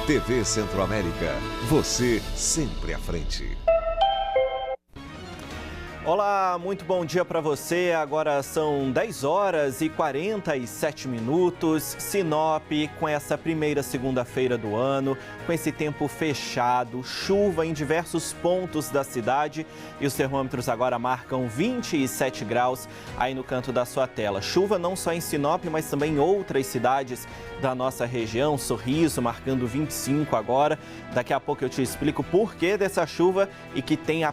TV Centro-América, você sempre à frente. Olá, muito bom dia para você. Agora são 10 horas e 47 minutos. Sinop, com essa primeira segunda-feira do ano, com esse tempo fechado, chuva em diversos pontos da cidade e os termômetros agora marcam 27 graus aí no canto da sua tela. Chuva não só em Sinop, mas também em outras cidades da nossa região. Sorriso marcando 25 agora. Daqui a pouco eu te explico o porquê dessa chuva e que tem a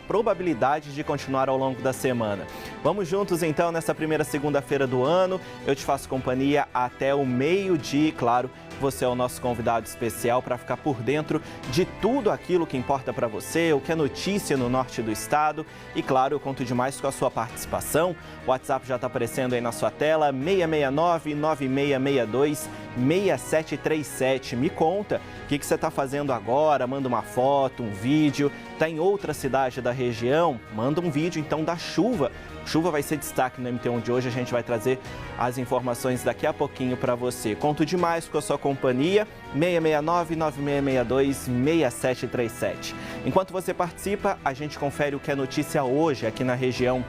probabilidade de continuar ao longo da semana. Vamos juntos então nessa primeira segunda-feira do ano. Eu te faço companhia até o meio-dia e, claro, você é o nosso convidado especial para ficar por dentro de tudo aquilo que importa para você, o que é notícia no norte do estado. E, claro, eu conto demais com a sua participação. O WhatsApp já está aparecendo aí na sua tela, 669-9662-6737. Me conta o que você está fazendo agora, manda uma foto, um vídeo. Está em outra cidade da região? Manda um vídeo, então, da chuva. Chuva vai ser destaque no MT1 de hoje, a gente vai trazer as informações daqui a pouquinho para você. Conto demais com a sua companhia, 669-9662-6737. Enquanto você participa, a gente confere o que é notícia hoje aqui na região.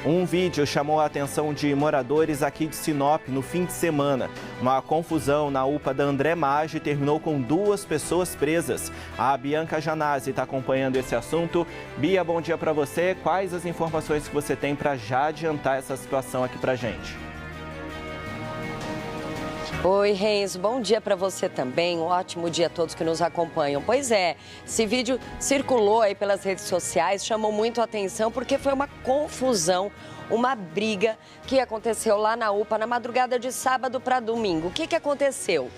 Um vídeo chamou a atenção de moradores aqui de Sinop no fim de semana. Uma confusão na UPA da André Maggi terminou com 2 pessoas presas. A Bianca Janazzi está acompanhando esse assunto. Bia, bom dia para você. Quais as informações que você tem para já adiantar essa situação aqui para a gente? Oi, Renzo, bom dia para você também, um ótimo dia a todos que nos acompanham. Pois é, esse vídeo circulou aí pelas redes sociais, chamou muito a atenção porque foi uma confusão, uma briga que aconteceu lá na UPA na madrugada de sábado para domingo. O que aconteceu?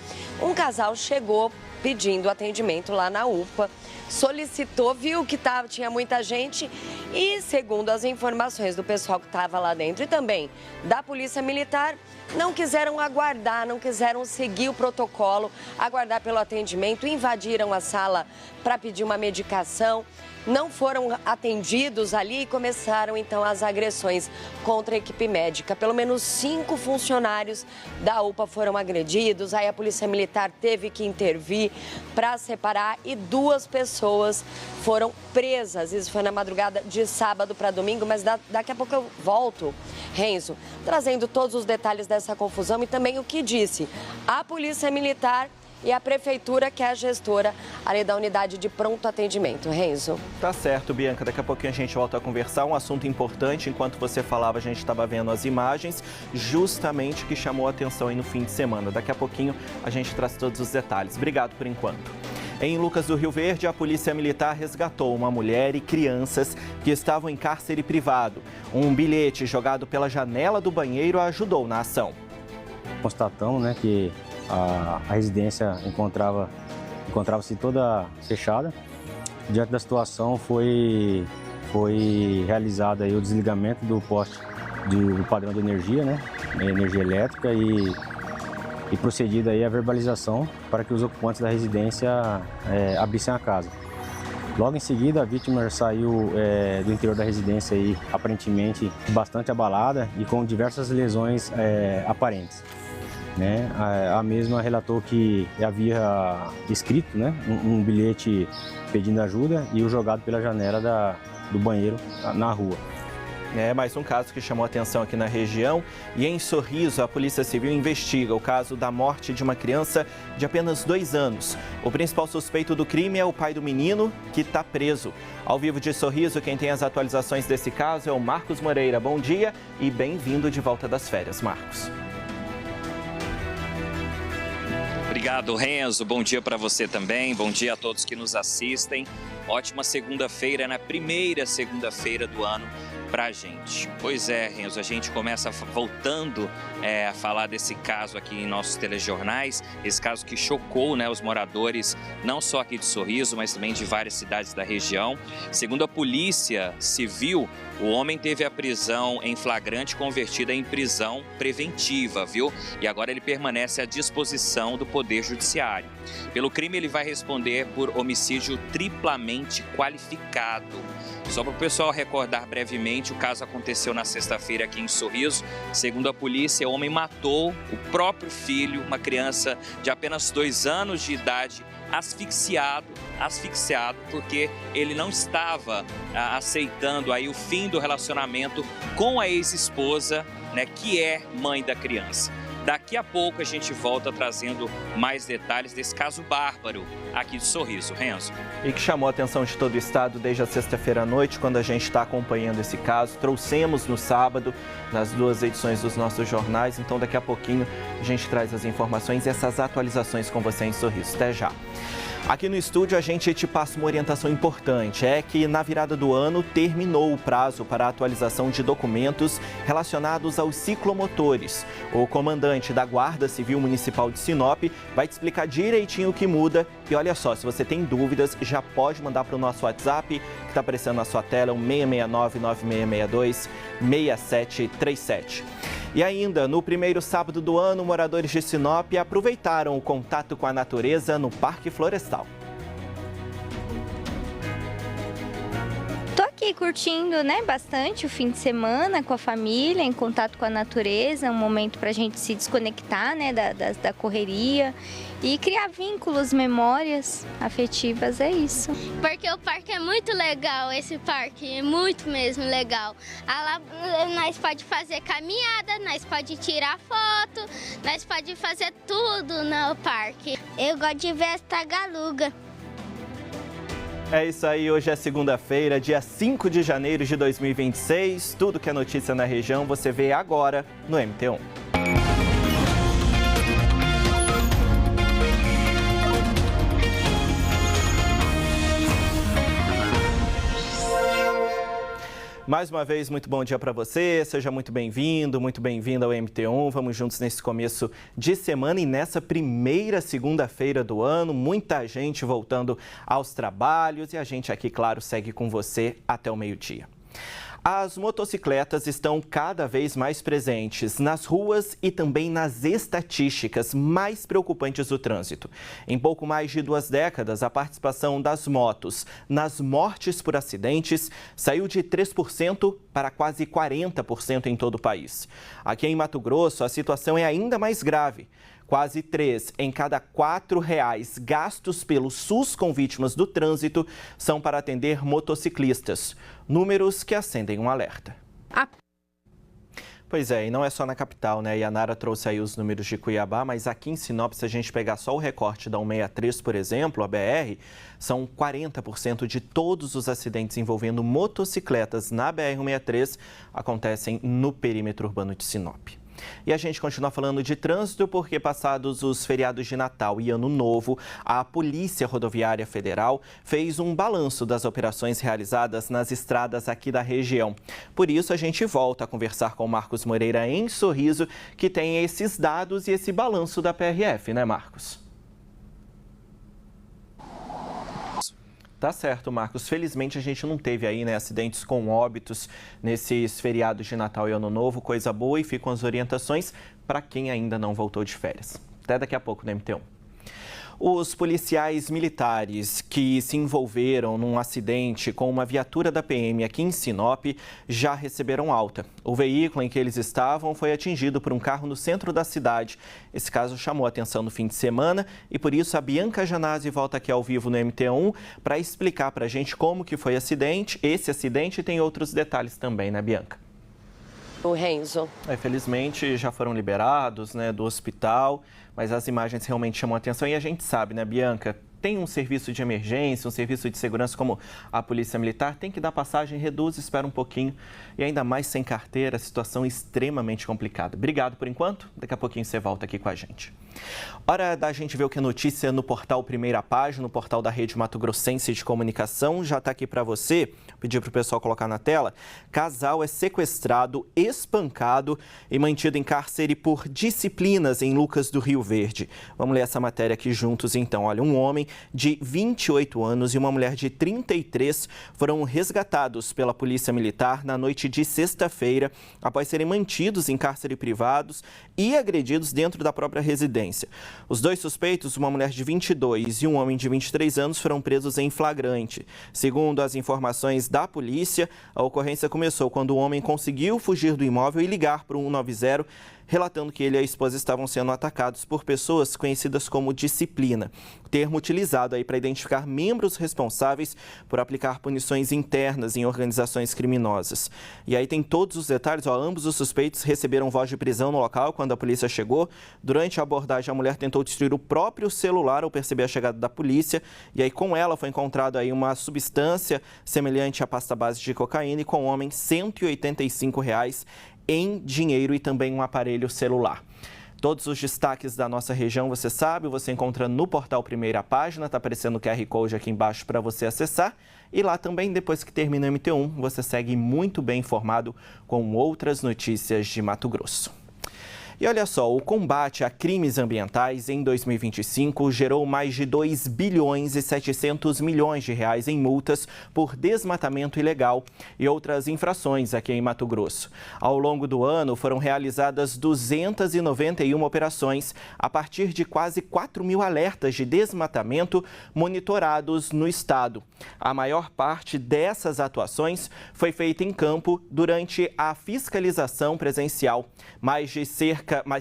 Um casal chegou pedindo atendimento lá na UPA, solicitou, viu que tinha muita gente e, segundo as informações do pessoal que estava lá dentro e também da Polícia Militar, não quiseram aguardar, não quiseram seguir o protocolo, aguardar pelo atendimento, invadiram a sala para pedir uma medicação, não foram atendidos ali e começaram então as agressões contra a equipe médica. Pelo menos 5 funcionários da UPA foram agredidos, aí a Polícia Militar teve que intervir para separar e 2 pessoas foram presas. Isso foi na madrugada de sábado para domingo, mas daqui a pouco eu volto, Renzo, trazendo todos os detalhes dessa confusão e também o que disse a Polícia Militar e a Prefeitura, que é a gestora ali da unidade de pronto atendimento. Renzo. Tá certo, Bianca. Daqui a pouquinho a gente volta a conversar. Um assunto importante, enquanto você falava, a gente estava vendo as imagens, justamente que chamou a atenção aí no fim de semana. Daqui a pouquinho a gente traz todos os detalhes. Obrigado por enquanto. Em Lucas do Rio Verde, a Polícia Militar resgatou uma mulher e crianças que estavam em cárcere privado. Um bilhete jogado pela janela do banheiro ajudou na ação. Constatamos, né, que a residência encontrava-se toda fechada. Diante da situação, foi realizado aí o desligamento do poste do padrão de energia, né, energia elétrica e procedido aí a verbalização para que os ocupantes da residência abrissem a casa. Logo em seguida, a vítima saiu do interior da residência aí, aparentemente bastante abalada e com diversas lesões aparentes. Né? A mesma relatou que havia escrito, né, um bilhete pedindo ajuda e o jogado pela janela do banheiro na rua. É mais um caso que chamou a atenção aqui na região. E em Sorriso, a Polícia Civil investiga o caso da morte de uma criança de apenas 2 anos. O principal suspeito do crime é o pai do menino, que está preso. Ao vivo de Sorriso, quem tem as atualizações desse caso é o Marcos Moreira. Bom dia e bem-vindo de volta das férias, Marcos. Obrigado, Renzo. Bom dia para você também. Bom dia a todos que nos assistem. Ótima segunda-feira, na primeira segunda-feira do ano para a gente. Pois é, Renzo, a gente começa voltando a falar desse caso aqui em nossos telejornais, esse caso que chocou, né, os moradores, não só aqui de Sorriso, mas também de várias cidades da região. Segundo a Polícia Civil, o homem teve a prisão em flagrante convertida em prisão preventiva, viu? E agora ele permanece à disposição do Poder Judiciário. Pelo crime, ele vai responder por homicídio triplamente qualificado. Só para o pessoal recordar brevemente, o caso aconteceu na sexta-feira aqui em Sorriso. Segundo a polícia, o homem matou o próprio filho, uma criança de apenas 2 anos de idade, asfixiado, porque ele não estava aceitando aí o fim do relacionamento com a ex-esposa, né, que é mãe da criança. Daqui a pouco a gente volta trazendo mais detalhes desse caso bárbaro aqui de Sorriso. Renzo. E que chamou a atenção de todo o estado desde a sexta-feira à noite, quando a gente está acompanhando esse caso. Trouxemos no sábado, nas 2 edições dos nossos jornais. Então, daqui a pouquinho, a gente traz as informações e essas atualizações com você em Sorriso. Até já. Aqui no estúdio a gente te passa uma orientação importante, é que na virada do ano terminou o prazo para a atualização de documentos relacionados aos ciclomotores. O comandante da Guarda Civil Municipal de Sinop vai te explicar direitinho o que muda. E olha só, se você tem dúvidas, já pode mandar para o nosso WhatsApp, que está aparecendo na sua tela, o 669-9662-6737. E ainda, no primeiro sábado do ano, moradores de Sinop aproveitaram o contato com a natureza no Parque Florestal. Tô aqui curtindo, né, bastante o fim de semana com a família, em contato com a natureza, um momento para a gente se desconectar, né, da correria e criar vínculos, memórias afetivas, é isso. Porque o parque é muito legal, esse parque é muito mesmo legal. Lá nós pode fazer caminhada, nós pode tirar foto, nós pode fazer tudo no parque. Eu gosto de ver as tartarugas. É isso aí, hoje é segunda-feira, dia 5 de janeiro de 2026. Tudo que é notícia na região você vê agora no MT1. Mais uma vez, muito bom dia para você, seja muito bem-vindo, muito bem-vinda ao MT1. Vamos juntos nesse começo de semana e nessa primeira segunda-feira do ano, muita gente voltando aos trabalhos e a gente aqui, claro, segue com você até o meio-dia. As motocicletas estão cada vez mais presentes nas ruas e também nas estatísticas mais preocupantes do trânsito. Em pouco mais de 2 décadas, a participação das motos nas mortes por acidentes saiu de 3% para quase 40% em todo o país. Aqui em Mato Grosso, a situação é ainda mais grave. Quase 3 em cada 4 reais gastos pelo SUS com vítimas do trânsito são para atender motociclistas. Números que acendem um alerta. Pois é, e não é só na capital, né? A Nara trouxe aí os números de Cuiabá, mas aqui em Sinop, se a gente pegar só o recorte da 163, por exemplo, a BR, são 40% de todos os acidentes envolvendo motocicletas na BR-163 acontecem no perímetro urbano de Sinop. E a gente continua falando de trânsito porque, passados os feriados de Natal e Ano Novo, a Polícia Rodoviária Federal fez um balanço das operações realizadas nas estradas aqui da região. Por isso, a gente volta a conversar com o Marcos Moreira em Sorriso, que tem esses dados e esse balanço da PRF, né, Marcos? Tá certo, Marcos. Felizmente a gente não teve aí, né, acidentes com óbitos nesses feriados de Natal e Ano Novo, coisa boa, e ficam as orientações para quem ainda não voltou de férias. Até daqui a pouco no MT1. Os policiais militares que se envolveram num acidente com uma viatura da PM aqui em Sinop já receberam alta. O veículo em que eles estavam foi atingido por um carro no centro da cidade. Esse caso chamou a atenção no fim de semana e por isso a Bianca Janazzi volta aqui ao vivo no MT1 para explicar para a gente como que foi esse acidente e tem outros detalhes também, né, Bianca? O Renzo. Felizmente já foram liberados, né, do hospital, mas as imagens realmente chamam a atenção e a gente sabe, né, Bianca? Tem um serviço de emergência, um serviço de segurança como a Polícia Militar, tem que dar passagem, reduz, espera um pouquinho. E ainda mais sem carteira, situação extremamente complicada. Obrigado por enquanto, daqui a pouquinho você volta aqui com a gente. Hora da gente ver o que é notícia no portal Primeira Página, no portal da Rede Mato Grossense de Comunicação. Já está aqui para você, pedir para o pessoal colocar na tela. Casal é sequestrado, espancado e mantido em cárcere por disciplinas em Lucas do Rio Verde. Vamos ler essa matéria aqui juntos então. Olha, um homem de 28 anos e uma mulher de 33 foram resgatados pela Polícia Militar na noite de sexta-feira, após serem mantidos em cárcere privados e agredidos dentro da própria residência. Os dois suspeitos, uma mulher de 22 e um homem de 23 anos, foram presos em flagrante. Segundo as informações da polícia, a ocorrência começou quando o homem conseguiu fugir do imóvel e ligar para o 190, relatando que ele e a esposa estavam sendo atacados por pessoas conhecidas como disciplina, termo utilizado aí para identificar membros responsáveis por aplicar punições internas em organizações criminosas. E aí tem todos os detalhes, ambos os suspeitos receberam voz de prisão no local quando a polícia chegou. Durante a abordagem, a mulher tentou destruir o próprio celular ao perceber a chegada da polícia, e aí com ela foi encontrado aí uma substância semelhante à pasta base de cocaína e com o homem R$ 185 em dinheiro e também um aparelho celular. Todos os destaques da nossa região, você sabe, você encontra no portal Primeira Página, está aparecendo o QR Code aqui embaixo para você acessar. E lá também, depois que termina o MT1, você segue muito bem informado com outras notícias de Mato Grosso. E olha só, o combate a crimes ambientais em 2025 gerou mais de 2 bilhões e 700 milhões de reais em multas por desmatamento ilegal e outras infrações aqui em Mato Grosso. Ao longo do ano, foram realizadas 291 operações a partir de quase 4 mil alertas de desmatamento monitorados no estado. A maior parte dessas atuações foi feita em campo durante a fiscalização presencial. Mais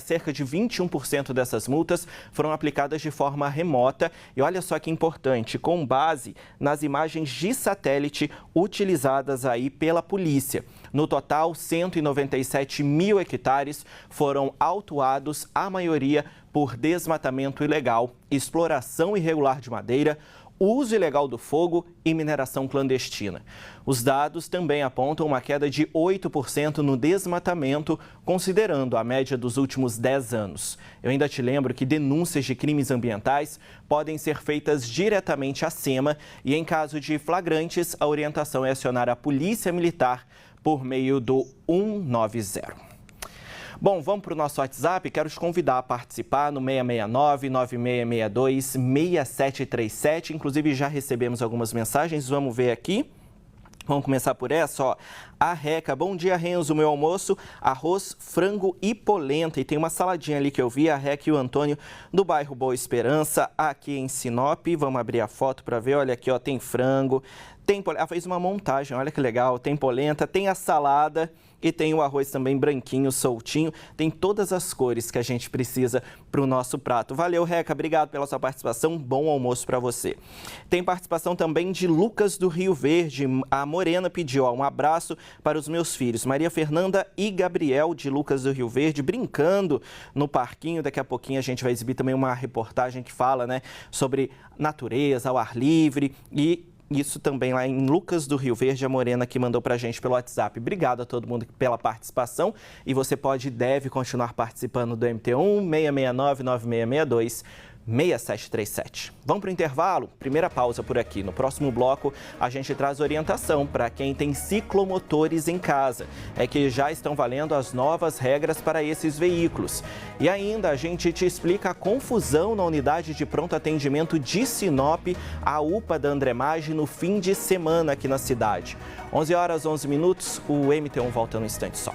cerca de 21% dessas multas foram aplicadas de forma remota. E olha só que importante, com base nas imagens de satélite utilizadas aí pela polícia. No total, 197 mil hectares foram autuados, a maioria por desmatamento ilegal, exploração irregular de madeira, uso ilegal do fogo e mineração clandestina. Os dados também apontam uma queda de 8% no desmatamento, considerando a média dos últimos 10 anos. Eu ainda te lembro que denúncias de crimes ambientais podem ser feitas diretamente à SEMA e, em caso de flagrantes, a orientação é acionar a Polícia Militar por meio do 190. Bom, vamos para o nosso WhatsApp. Quero te convidar a participar no 669-9662-6737. Inclusive, já recebemos algumas mensagens. Vamos ver aqui. Vamos começar por essa, A Reca, bom dia, Renzo. Meu almoço, arroz, frango e polenta. E tem uma saladinha ali que eu vi, a Reca e o Antônio, do bairro Boa Esperança, aqui em Sinop. Vamos abrir a foto para ver. Olha aqui, tem frango, tem polenta. Ela fez uma montagem, olha que legal. Tem polenta, tem a salada e tem o arroz também branquinho, soltinho. Tem todas as cores que a gente precisa para o nosso prato. Valeu, Reca. Obrigado pela sua participação. Bom almoço para você. Tem participação também de Lucas do Rio Verde. A Morena pediu um abraço para os meus filhos, Maria Fernanda e Gabriel, de Lucas do Rio Verde, brincando no parquinho. Daqui a pouquinho a gente vai exibir também uma reportagem que fala, sobre natureza, ao ar livre, e isso também lá em Lucas do Rio Verde, a Morena que mandou pra gente pelo WhatsApp. Obrigado a todo mundo pela participação e você pode e deve continuar participando do MT1 669-9662-6737. Vamos para o intervalo? Primeira pausa por aqui. No próximo bloco, a gente traz orientação para quem tem ciclomotores em casa. É que já estão valendo as novas regras para esses veículos. E ainda a gente te explica a confusão na unidade de pronto atendimento de Sinop, a UPA da Andremagem, no fim de semana aqui na cidade. 11h11, o MT1 volta no instante só.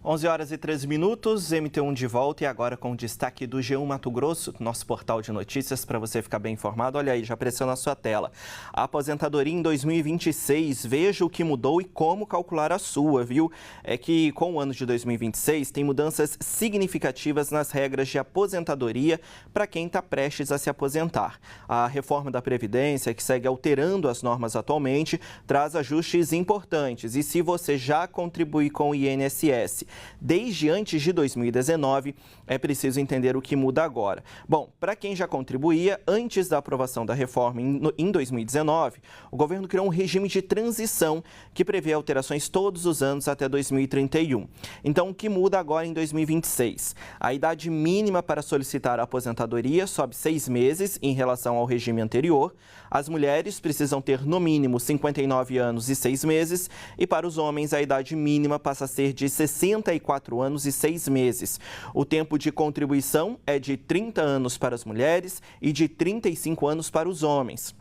11h13, MT1 de volta e agora com o destaque do G1 Mato Grosso, nosso portal de notícias para você ficar bem informado. Olha aí, já apareceu na sua tela. A aposentadoria em 2026, veja o que mudou e como calcular a sua, viu? É que com o ano de 2026 tem mudanças significativas nas regras de aposentadoria para quem está prestes a se aposentar. A reforma da Previdência, que segue alterando as normas atualmente, traz ajustes importantes. E se você já contribui com o INSS desde antes de 2019. É preciso entender o que muda agora. Bom, para quem já contribuía antes da aprovação da reforma em 2019, o governo criou um regime de transição que prevê alterações todos os anos até 2031. Então, o que muda agora em 2026? A idade mínima para solicitar a aposentadoria sobe 6 meses em relação ao regime anterior. As mulheres precisam ter no mínimo 59 anos e 6 meses e para os homens a idade mínima passa a ser de 64 anos e 6 meses. O tempo de contribuição é de 30 anos para as mulheres e de 35 anos para os homens.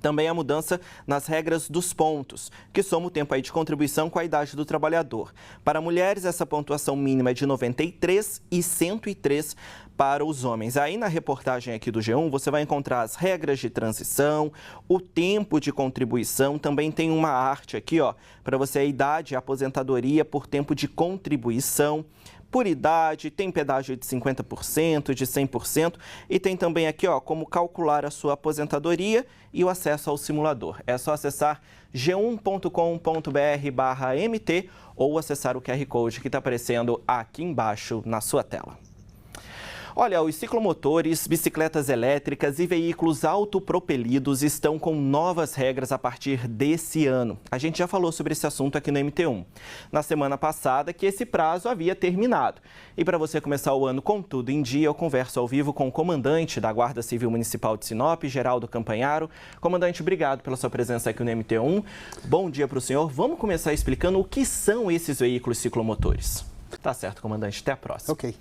Também a mudança nas regras dos pontos, que soma o tempo aí de contribuição com a idade do trabalhador. Para mulheres, essa pontuação mínima é de 93 e 103 para os homens. Aí na reportagem aqui do G1, você vai encontrar as regras de transição, o tempo de contribuição, também tem uma arte aqui, ó, para você a idade e a aposentadoria por tempo de contribuição. Por idade, tem pedágio de 50%, de 100% e tem também aqui, ó, como calcular a sua aposentadoria e o acesso ao simulador. É só acessar g1.com.br/mt ou acessar o QR Code que está aparecendo aqui embaixo na sua tela. Olha, os ciclomotores, bicicletas elétricas e veículos autopropelidos estão com novas regras a partir desse ano. A gente já falou sobre esse assunto aqui no MT1. Na semana passada, que esse prazo havia terminado. E para você começar o ano com tudo em dia, eu converso ao vivo com o comandante da Guarda Civil Municipal de Sinop, Geraldo Campanharo. Comandante, obrigado pela sua presença aqui no MT1. Bom dia para o senhor. Vamos começar explicando o que são esses veículos ciclomotores. Tá certo, comandante. Até a próxima. Ok.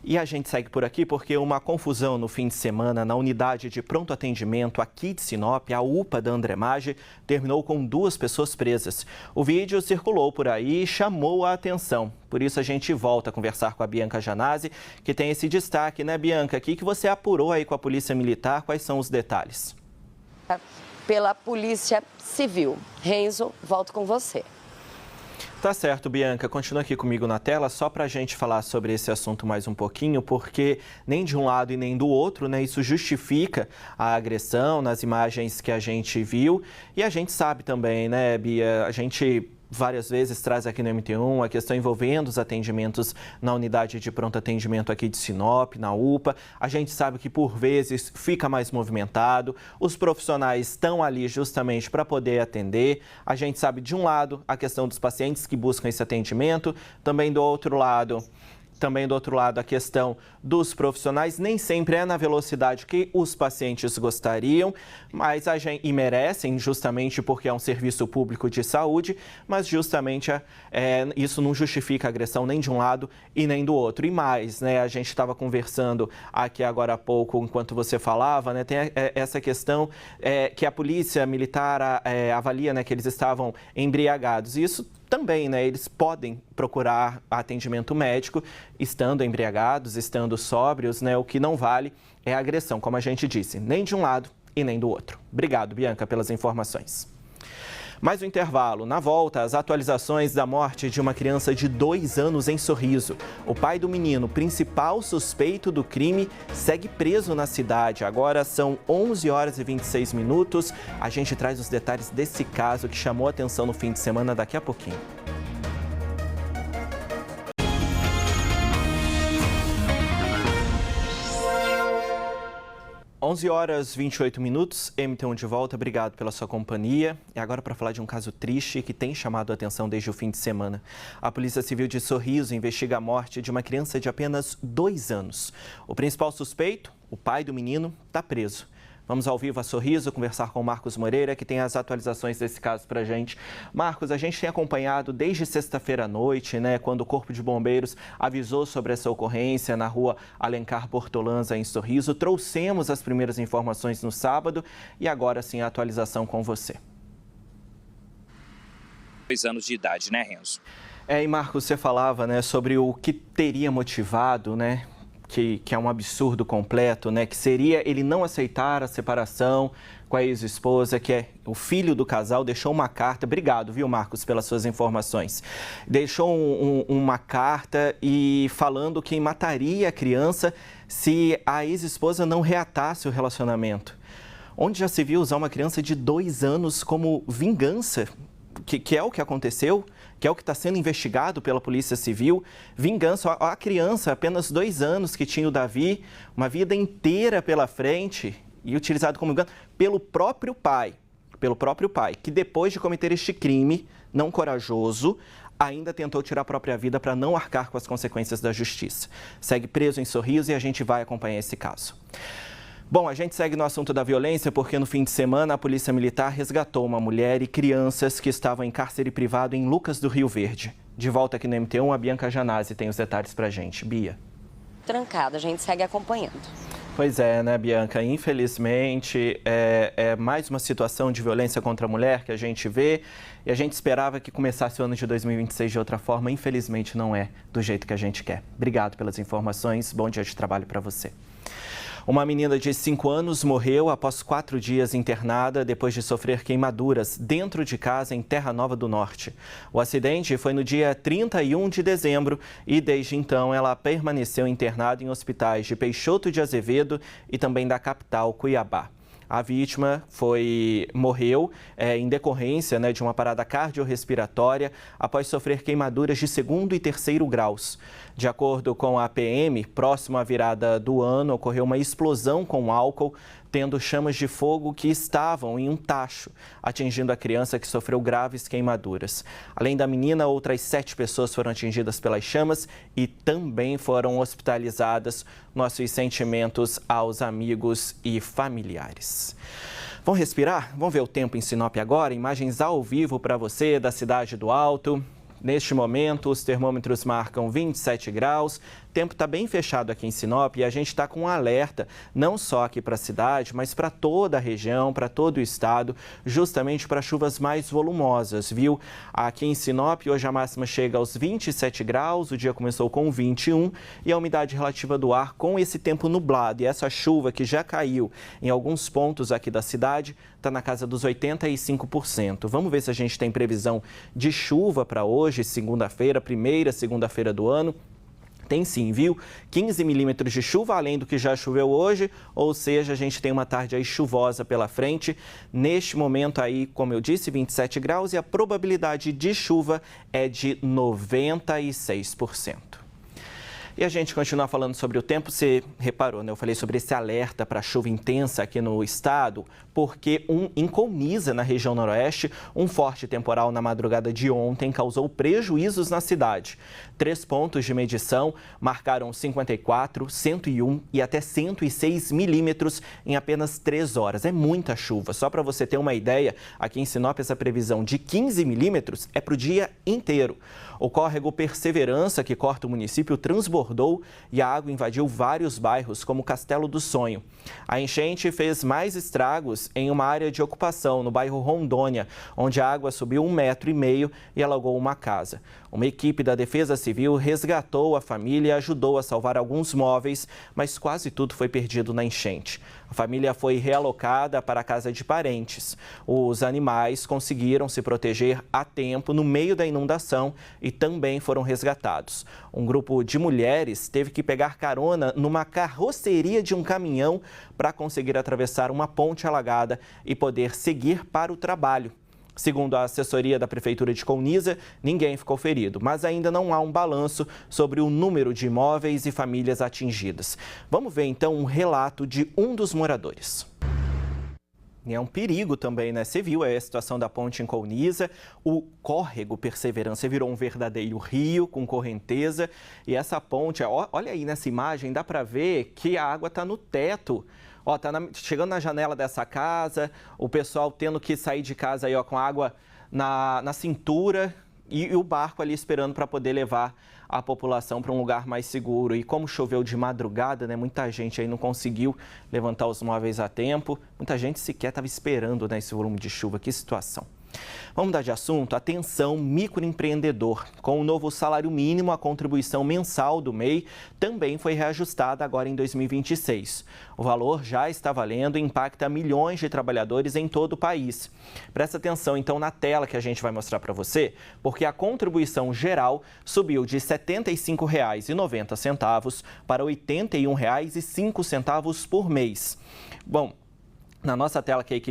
E a gente segue por aqui porque uma confusão no fim de semana na unidade de pronto atendimento aqui de Sinop, a UPA da André Maggi, terminou com 2 pessoas presas. O vídeo circulou por aí e chamou a atenção. Por isso a gente volta a conversar com a Bianca Janazzi, que tem esse destaque, né, Bianca? O que você apurou aí com a Polícia Militar? Quais são os detalhes? Pela Polícia Civil. Renzo, volto com você. Tá certo, Bianca. Continua aqui comigo na tela, só para a gente falar sobre esse assunto mais um pouquinho, porque nem de um lado e nem do outro, né? Isso justifica a agressão nas imagens que a gente viu. E a gente sabe também, né, Bia? A gente várias vezes traz aqui no MT1 a questão envolvendo os atendimentos na unidade de pronto atendimento aqui de Sinop, na UPA. A gente sabe que por vezes fica mais movimentado, os profissionais estão ali justamente para poder atender. A gente sabe de um lado a questão dos pacientes que buscam esse atendimento, também do outro lado a questão dos profissionais, nem sempre é na velocidade que os pacientes gostariam, mas e merecem justamente porque é um serviço público de saúde, mas justamente isso não justifica a agressão nem de um lado e nem do outro. E mais, né, a gente estava conversando aqui agora há pouco, enquanto você falava, né, tem essa questão que a polícia militar avalia, né, que eles estavam embriagados. Isso também, né, eles podem procurar atendimento médico estando embriagados, estando sóbrios, né, o que não vale é a agressão, como a gente disse, nem de um lado e nem do outro. Obrigado, Bianca, pelas informações. Mais um intervalo. Na volta, as atualizações da morte de uma criança de 2 anos em Sorriso. O pai do menino, principal suspeito do crime, segue preso na cidade. Agora são 11 horas e 26 minutos. A gente traz os detalhes desse caso que chamou a atenção no fim de semana daqui a pouquinho. 11 horas e 28 minutos, MT1 de volta, obrigado pela sua companhia. E agora para falar de um caso triste que tem chamado a atenção desde o fim de semana. A Polícia Civil de Sorriso investiga a morte de uma criança de apenas 2 anos. O principal suspeito, o pai do menino, está preso. Vamos ao vivo a Sorriso conversar com o Marcos Moreira, que tem as atualizações desse caso para a gente. Marcos, a gente tem acompanhado desde sexta-feira à noite, né, quando o Corpo de Bombeiros avisou sobre essa ocorrência na rua Alencar Bortolanza, em Sorriso. Trouxemos as primeiras informações no sábado e agora sim a atualização com você. 2 anos de idade, né, Renzo? E Marcos, você falava, né, sobre o que teria motivado, né? Que é um absurdo completo, né? Que seria ele não aceitar a separação com a ex-esposa, que é o filho do casal, deixou uma carta. Obrigado, viu, Marcos, pelas suas informações. Deixou uma carta e falando que mataria a criança se a ex-esposa não reatasse o relacionamento. Onde já se viu usar uma criança de 2 anos como vingança, que é o que aconteceu. que é o que está sendo investigado pela Polícia Civil. Vingança, a criança, apenas 2 anos que tinha o Davi, uma vida inteira pela frente e utilizado como engano pelo próprio pai, que depois de cometer este crime não corajoso, ainda tentou tirar a própria vida para não arcar com as consequências da justiça. Segue preso em Sorriso e a gente vai acompanhar esse caso. Bom, a gente segue no assunto da violência porque no fim de semana a Polícia Militar resgatou uma mulher e crianças que estavam em cárcere privado em Lucas do Rio Verde. De volta aqui no MT1, a Bianca Janazzi tem os detalhes pra gente. Bia. Trancada, a gente segue acompanhando. Pois é, né, Bianca? Infelizmente, é mais uma situação de violência contra a mulher que a gente vê e a gente esperava que começasse o ano de 2026 de outra forma. Infelizmente, não é do jeito que a gente quer. Obrigado pelas informações. Bom dia de trabalho para você. Uma menina de 5 anos morreu após 4 dias internada depois de sofrer queimaduras dentro de casa em Terra Nova do Norte. O acidente foi no dia 31 de dezembro e desde então ela permaneceu internada em hospitais de Peixoto de Azevedo e também da capital, Cuiabá. A vítima morreu em decorrência de uma parada cardiorrespiratória após sofrer queimaduras de 2º e 3º graus. De acordo com a PM, próximo à virada do ano, ocorreu uma explosão com álcool, tendo chamas de fogo que estavam em um tacho, atingindo a criança que sofreu graves queimaduras. Além da menina, outras 7 pessoas foram atingidas pelas chamas e também foram hospitalizadas. Nossos sentimentos aos amigos e familiares. Vamos respirar? Vamos ver o tempo em Sinop agora. Imagens ao vivo para você da Cidade do Alto. Neste momento, os termômetros marcam 27 graus. O tempo está bem fechado aqui em Sinop e a gente está com um alerta, não só aqui para a cidade, mas para toda a região, para todo o estado, justamente para chuvas mais volumosas, viu? Aqui em Sinop, hoje a máxima chega aos 27 graus, o dia começou com 21 e a umidade relativa do ar com esse tempo nublado e essa chuva que já caiu em alguns pontos aqui da cidade, está na casa dos 85%. Vamos ver se a gente tem previsão de chuva para hoje, segunda-feira, primeira segunda-feira do ano. Tem sim, viu? 15 milímetros de chuva, além do que já choveu hoje, ou seja, a gente tem uma tarde aí chuvosa pela frente. Neste momento aí, como eu disse, 27 graus e a probabilidade de chuva é de 96%. E a gente continua falando sobre o tempo, você reparou, né? Eu falei sobre esse alerta para chuva intensa aqui no estado, porque em Colniza, na região noroeste, um forte temporal na madrugada de ontem causou prejuízos na cidade. 3 pontos de medição marcaram 54, 101 e até 106 milímetros em apenas 3 horas. É muita chuva. Só para você ter uma ideia, aqui em Sinop essa previsão de 15 milímetros é para o dia inteiro. O córrego Perseverança, que corta o município, transbordou e a água invadiu vários bairros, como Castelo do Sonho. A enchente fez mais estragos em uma área de ocupação, no bairro Rondônia, onde a água subiu 1,5 metro e alagou uma casa. Uma equipe da Defesa Civil resgatou a família e ajudou a salvar alguns móveis, mas quase tudo foi perdido na enchente. A família foi realocada para a casa de parentes. Os animais conseguiram se proteger a tempo no meio da inundação e também foram resgatados. Um grupo de mulheres teve que pegar carona numa carroceria de um caminhão para conseguir atravessar uma ponte alagada e poder seguir para o trabalho. Segundo a assessoria da Prefeitura de Colniza, ninguém ficou ferido, mas ainda não há um balanço sobre o número de imóveis e famílias atingidas. Vamos ver então um relato de um dos moradores. E é um perigo também, né? Você viu a situação da ponte em Colniza, o córrego Perseverança virou um verdadeiro rio com correnteza e essa ponte, olha aí nessa imagem, dá para ver que a água está no teto. Ó, chegando na janela dessa casa, o pessoal tendo que sair de casa aí, ó, com água na cintura e o barco ali esperando para poder levar a população para um lugar mais seguro. E como choveu de madrugada, né, muita gente aí não conseguiu levantar os móveis a tempo. Muita gente sequer estava esperando, né, esse volume de chuva. Que situação. Vamos mudar de assunto. Atenção, microempreendedor. Com o novo salário mínimo, a contribuição mensal do MEI também foi reajustada agora em 2026. O valor já está valendo e impacta milhões de trabalhadores em todo o país. Presta atenção então na tela que a gente vai mostrar para você, porque a contribuição geral subiu de R$ 75,90 para R$ 81,05 por mês. Bom, Na nossa tela que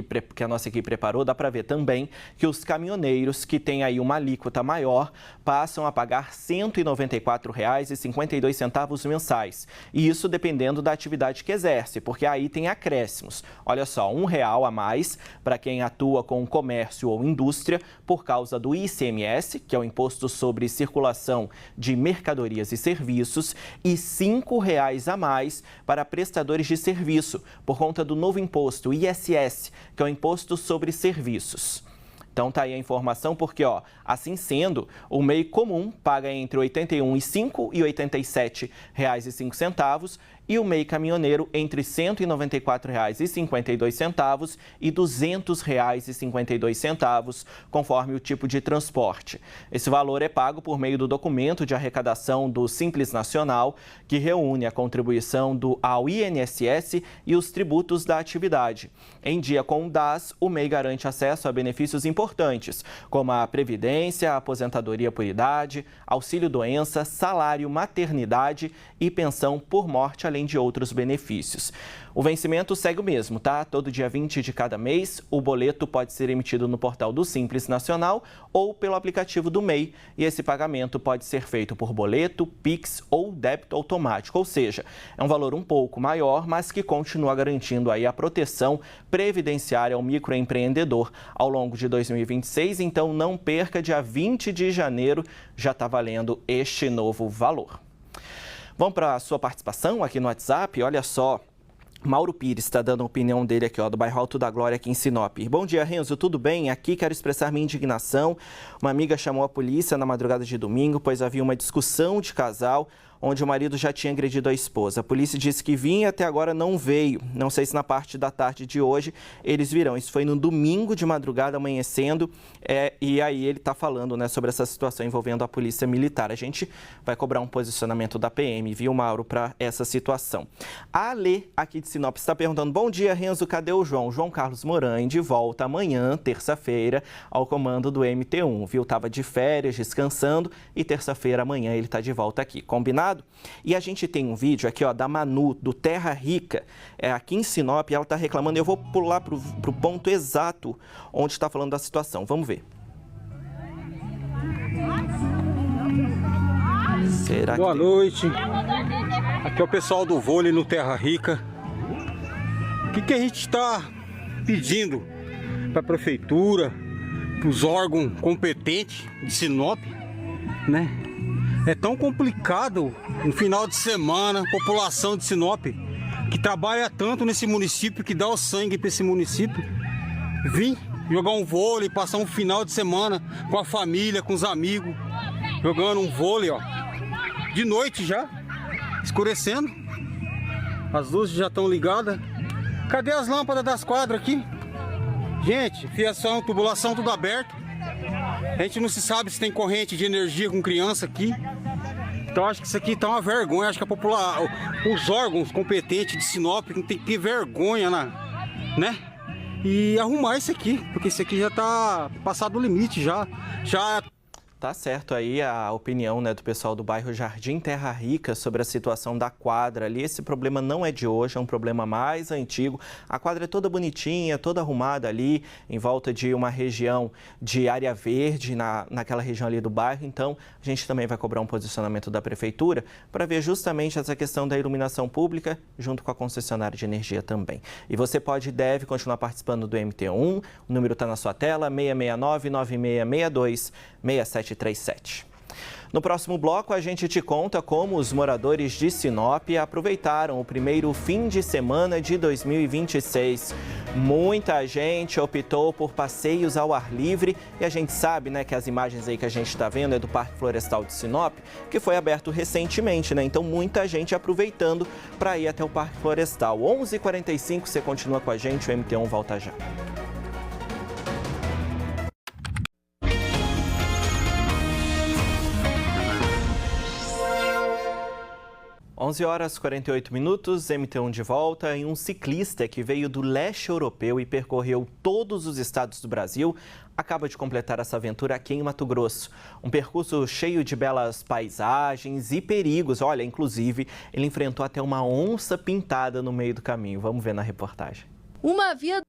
a nossa equipe preparou, dá para ver também que os caminhoneiros que têm aí uma alíquota maior passam a pagar R$ 194,52 mensais. E isso dependendo da atividade que exerce, porque aí tem acréscimos. Olha só, R$1 a mais para quem atua com comércio ou indústria por causa do ICMS, que é o Imposto sobre Circulação de Mercadorias e Serviços, e R$ 5,00 a mais para prestadores de serviço por conta do novo imposto ISS, que é o Imposto sobre Serviços. Então tá aí a informação, porque assim sendo, o MEI comum paga entre R$ 81,05 e R$ 87,05 e o MEI caminhoneiro entre R$ 194,52 e R$ 200,52, conforme o tipo de transporte. Esse valor é pago por meio do documento de arrecadação do Simples Nacional, que reúne a contribuição ao INSS e os tributos da atividade. Em dia com o DAS, o MEI garante acesso a benefícios importantes, como a previdência, a aposentadoria por idade, auxílio-doença, salário, maternidade e pensão por morte, além de outros benefícios. O vencimento segue o mesmo, tá? Todo dia 20 de cada mês, o boleto pode ser emitido no portal do Simples Nacional ou pelo aplicativo do MEI, e esse pagamento pode ser feito por boleto, Pix ou débito automático, ou seja, é um valor um pouco maior, mas que continua garantindo aí a proteção previdenciária ao microempreendedor ao longo de 2026, então não perca, dia 20 de janeiro já está valendo este novo valor. Vamos para a sua participação aqui no WhatsApp, olha só. Mauro Pires está dando a opinião dele aqui, do bairro Alto da Glória, aqui em Sinop. Bom dia, Renzo, tudo bem? Aqui quero expressar minha indignação. Uma amiga chamou a polícia na madrugada de domingo, pois havia uma discussão de casal onde o marido já tinha agredido a esposa. A polícia disse que vinha e até agora não veio. Não sei se na parte da tarde de hoje eles virão. Isso foi no domingo de madrugada, amanhecendo, e aí ele está falando, sobre essa situação envolvendo a polícia militar. A gente vai cobrar um posicionamento da PM, viu, Mauro, para essa situação. A Alê, aqui de Sinop, está perguntando: bom dia, Renzo, cadê o João? João Carlos Moran, de volta amanhã, terça-feira, ao comando do MT1, viu? Estava de férias, descansando, e terça-feira, amanhã, ele está de volta aqui. Combinado? E a gente tem um vídeo aqui, da Manu, do Terra Rica, aqui em Sinop, ela está reclamando. Eu vou pular para o ponto exato onde está falando da situação. Vamos ver. Boa noite. Aqui é o pessoal do vôlei no Terra Rica. O que a gente está pedindo para a prefeitura, para os órgãos competentes de Sinop, né? É tão complicado no final de semana, população de Sinop, que trabalha tanto nesse município, que dá o sangue para esse município, vir jogar um vôlei, passar um final de semana com a família, com os amigos, jogando um vôlei, de noite já, escurecendo, as luzes já estão ligadas. Cadê as lâmpadas das quadras aqui? Gente, fiação, tubulação, tudo aberto. A gente não se sabe se tem corrente de energia com criança aqui. Então acho que isso aqui tá uma vergonha. Acho que os órgãos competentes de Sinop tem que ter vergonha, né? E arrumar isso aqui, porque isso aqui já tá passado o limite já. Tá certo aí a opinião, do pessoal do bairro Jardim Terra Rica sobre a situação da quadra ali. Esse problema não é de hoje, é um problema mais antigo. A quadra é toda bonitinha, toda arrumada ali, em volta de uma região de área verde, naquela região ali do bairro. Então, a gente também vai cobrar um posicionamento da prefeitura para ver justamente essa questão da iluminação pública, junto com a concessionária de energia também. E você pode e deve continuar participando do MT1. O número está na sua tela, 669-9662-6737. No próximo bloco, a gente te conta como os moradores de Sinop aproveitaram o primeiro fim de semana de 2026. Muita gente optou por passeios ao ar livre e a gente sabe, que as imagens aí que a gente está vendo é do Parque Florestal de Sinop, que foi aberto recentemente, Então, muita gente aproveitando para ir até o Parque Florestal. 11h45, você continua com a gente, o MT1 volta já. 11h48, MT1 de volta. E um ciclista que veio do leste europeu e percorreu todos os estados do Brasil acaba de completar essa aventura aqui em Mato Grosso. Um percurso cheio de belas paisagens e perigos. Olha, inclusive, ele enfrentou até uma onça pintada no meio do caminho. Vamos ver na reportagem. uma via...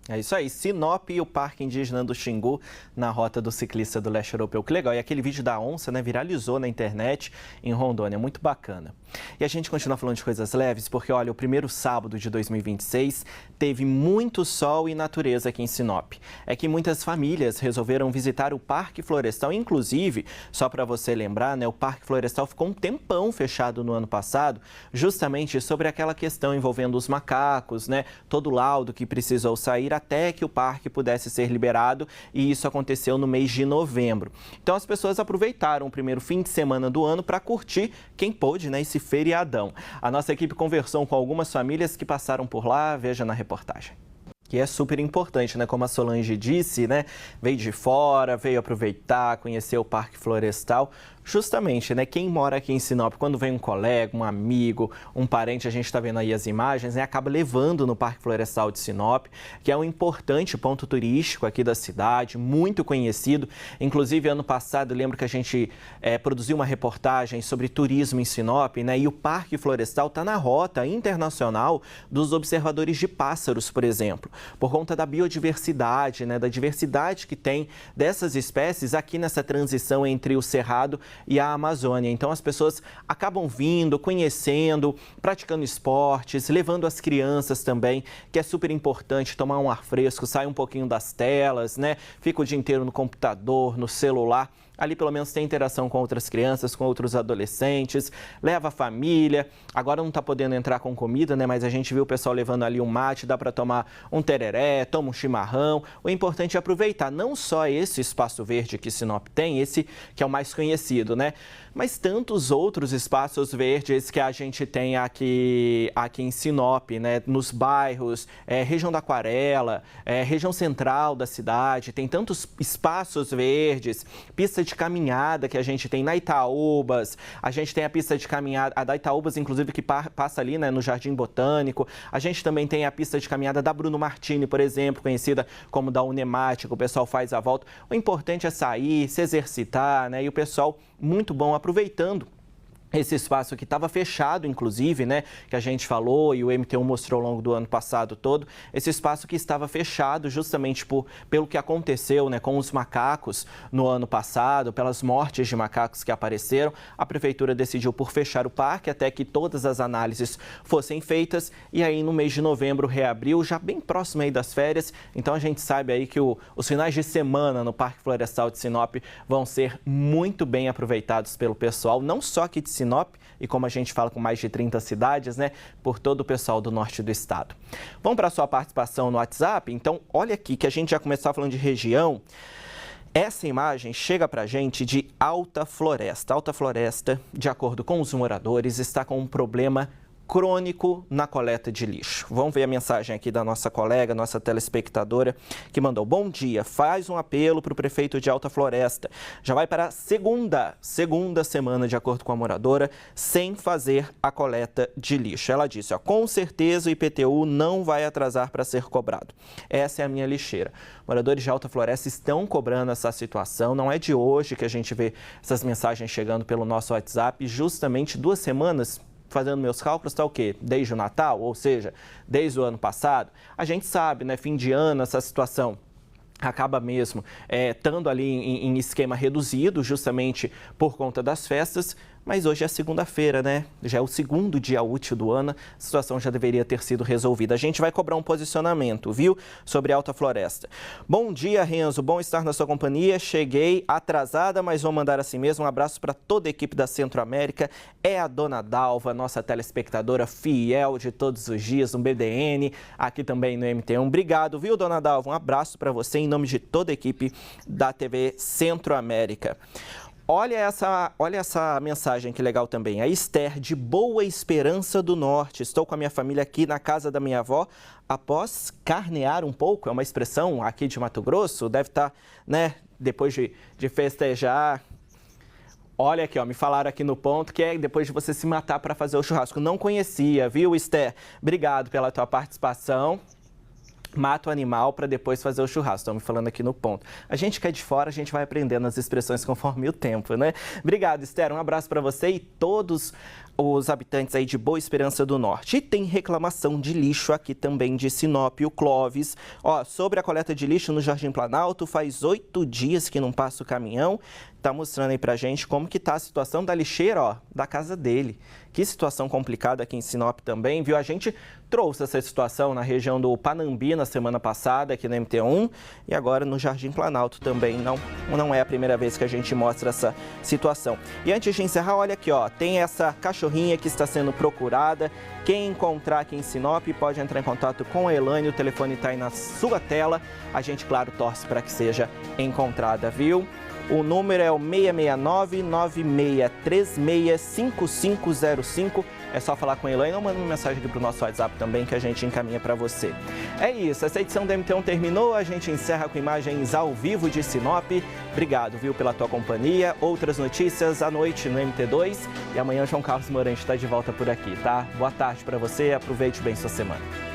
É isso aí, Sinop e o Parque Indígena do Xingu na rota do ciclista do leste europeu. Que legal, e aquele vídeo da onça, né, viralizou na internet em Rondônia, muito bacana. E a gente continua falando de coisas leves, porque olha, o primeiro sábado de 2026 teve muito sol e natureza aqui em Sinop. É que muitas famílias resolveram visitar o Parque Florestal, inclusive, só para você lembrar, né, o Parque Florestal ficou um tempão fechado no ano passado, justamente sobre aquela questão envolvendo os macacos, né, todo o laudo que precisou sair até que o parque pudesse ser liberado, e isso aconteceu no mês de novembro. Então as pessoas aproveitaram o primeiro fim de semana do ano para curtir, quem pôde, né, esse feriadão. A nossa equipe conversou com algumas famílias que passaram por lá, veja na reportagem. Que é super importante, né? Como a Solange disse, né? Veio de fora, veio aproveitar, conhecer o Parque Florestal. Justamente, né? Quem mora aqui em Sinop, quando vem um colega, um amigo, um parente, a gente está vendo aí as imagens, né? Acaba levando no Parque Florestal de Sinop, que é um importante ponto turístico aqui da cidade, muito conhecido. Inclusive, ano passado, eu lembro que a gente produziu uma reportagem sobre turismo em Sinop, né? E o Parque Florestal está na rota internacional dos observadores de pássaros, por exemplo, por conta da biodiversidade, né? Da diversidade que tem dessas espécies aqui nessa transição entre o Cerrado e a Amazônia. Então as pessoas acabam vindo, conhecendo, praticando esportes, levando as crianças também, que é super importante tomar um ar fresco, sair um pouquinho das telas, né? Fica o dia inteiro no computador, no celular. Ali pelo menos tem interação com outras crianças, com outros adolescentes, leva a família. Agora não está podendo entrar com comida, né? Mas a gente viu o pessoal levando ali um mate, dá para tomar um tereré, toma um chimarrão. O importante é aproveitar não só esse espaço verde que Sinop tem, esse que é o mais conhecido, né? Mas tantos outros espaços verdes que a gente tem aqui em Sinop, né? Nos bairros, região da Aquarela, região central da cidade, tem tantos espaços verdes, pista de caminhada que a gente tem na Itaúbas, a gente tem a pista de caminhada, a da Itaúbas, inclusive, que passa ali, né, no Jardim Botânico. A gente também tem a pista de caminhada da Bruno Martini, por exemplo, conhecida como da Unemática, o pessoal faz a volta. O importante é sair, se exercitar, né, e o pessoal muito bom aproveitando esse espaço que estava fechado, inclusive, né, que a gente falou e o MT1 mostrou ao longo do ano passado todo, esse espaço que estava fechado justamente pelo que aconteceu, né, com os macacos no ano passado, pelas mortes de macacos que apareceram. A prefeitura decidiu por fechar o parque até que todas as análises fossem feitas, e aí no mês de novembro reabriu, já bem próximo aí das férias. Então a gente sabe aí que os finais de semana no Parque Florestal de Sinop vão ser muito bem aproveitados pelo pessoal, não só aqui de Sinop, e como a gente fala com mais de 30 cidades, né, por todo o pessoal do norte do estado. Vamos para a sua participação no WhatsApp? Então, olha aqui que a gente já começou falando de região. Essa imagem chega para a gente de Alta Floresta. Alta Floresta, de acordo com os moradores, está com um problema crônico na coleta de lixo. Vamos ver a mensagem aqui da nossa colega, nossa telespectadora, que mandou: bom dia, faz um apelo para o prefeito de Alta Floresta. Já vai para a segunda semana, de acordo com a moradora, sem fazer a coleta de lixo. Ela disse, ó, com certeza o IPTU não vai atrasar para ser cobrado. Essa é a minha lixeira. Moradores de Alta Floresta estão cobrando essa situação. Não é de hoje que a gente vê essas mensagens chegando pelo nosso WhatsApp. Justamente 2 semanas, fazendo meus cálculos, está o quê? Desde o Natal, ou seja, desde o ano passado. A gente sabe, né, fim de ano, essa situação acaba mesmo estando ali em esquema reduzido, justamente por conta das festas. Mas hoje é segunda-feira, né? Já é o segundo dia útil do ano, a situação já deveria ter sido resolvida. A gente vai cobrar um posicionamento, viu? Sobre Alta Floresta. Bom dia, Renzo. Bom estar na sua companhia. Cheguei atrasada, mas vou mandar assim mesmo um abraço para toda a equipe da Centro-América. É a Dona Dalva, nossa telespectadora fiel de todos os dias no BDN, aqui também no MT1. Obrigado, viu, Dona Dalva? Um abraço para você em nome de toda a equipe da TV Centro-América. Olha essa mensagem que legal também. A Esther, de Boa Esperança do Norte. Estou com a minha família aqui na casa da minha avó após carnear um pouco. É uma expressão aqui de Mato Grosso. Deve estar, né, depois de festejar. Olha aqui, ó, me falaram aqui no ponto que é depois de você se matar para fazer o churrasco. Não conhecia, viu, Esther? Obrigado pela tua participação. mata o animal para depois fazer o churrasco. Estão me falando aqui no ponto. A gente que é de fora, a gente vai aprendendo as expressões conforme o tempo, né? Obrigado, Esther. Um abraço para você e todos os habitantes aí de Boa Esperança do Norte. E tem reclamação de lixo aqui também de Sinop, o Clóvis. Ó, sobre a coleta de lixo no Jardim Planalto, faz 8 dias que não passa o caminhão. Tá mostrando aí pra gente como que tá a situação da lixeira, ó, da casa dele. Que situação complicada aqui em Sinop também, viu? A gente trouxe essa situação na região do Panambi na semana passada, aqui no MT1, e agora no Jardim Planalto também. Não é a primeira vez que a gente mostra essa situação. E antes de encerrar, olha aqui, ó, tem essa cachorrinha que está sendo procurada. Quem encontrar aqui em Sinop pode entrar em contato com a Elaine, o telefone está aí na sua tela. A gente, claro, torce para que seja encontrada, viu? O número é o 669-9636-5505. É só falar com a Elaine ou manda uma mensagem aqui para o nosso WhatsApp também que a gente encaminha para você. É isso, essa edição do MT1 terminou. A gente encerra com imagens ao vivo de Sinop. Obrigado, viu, pela tua companhia. Outras notícias à noite no MT2. E amanhã o João Carlos Morante está de volta por aqui, tá? Boa tarde para você, aproveite bem sua semana.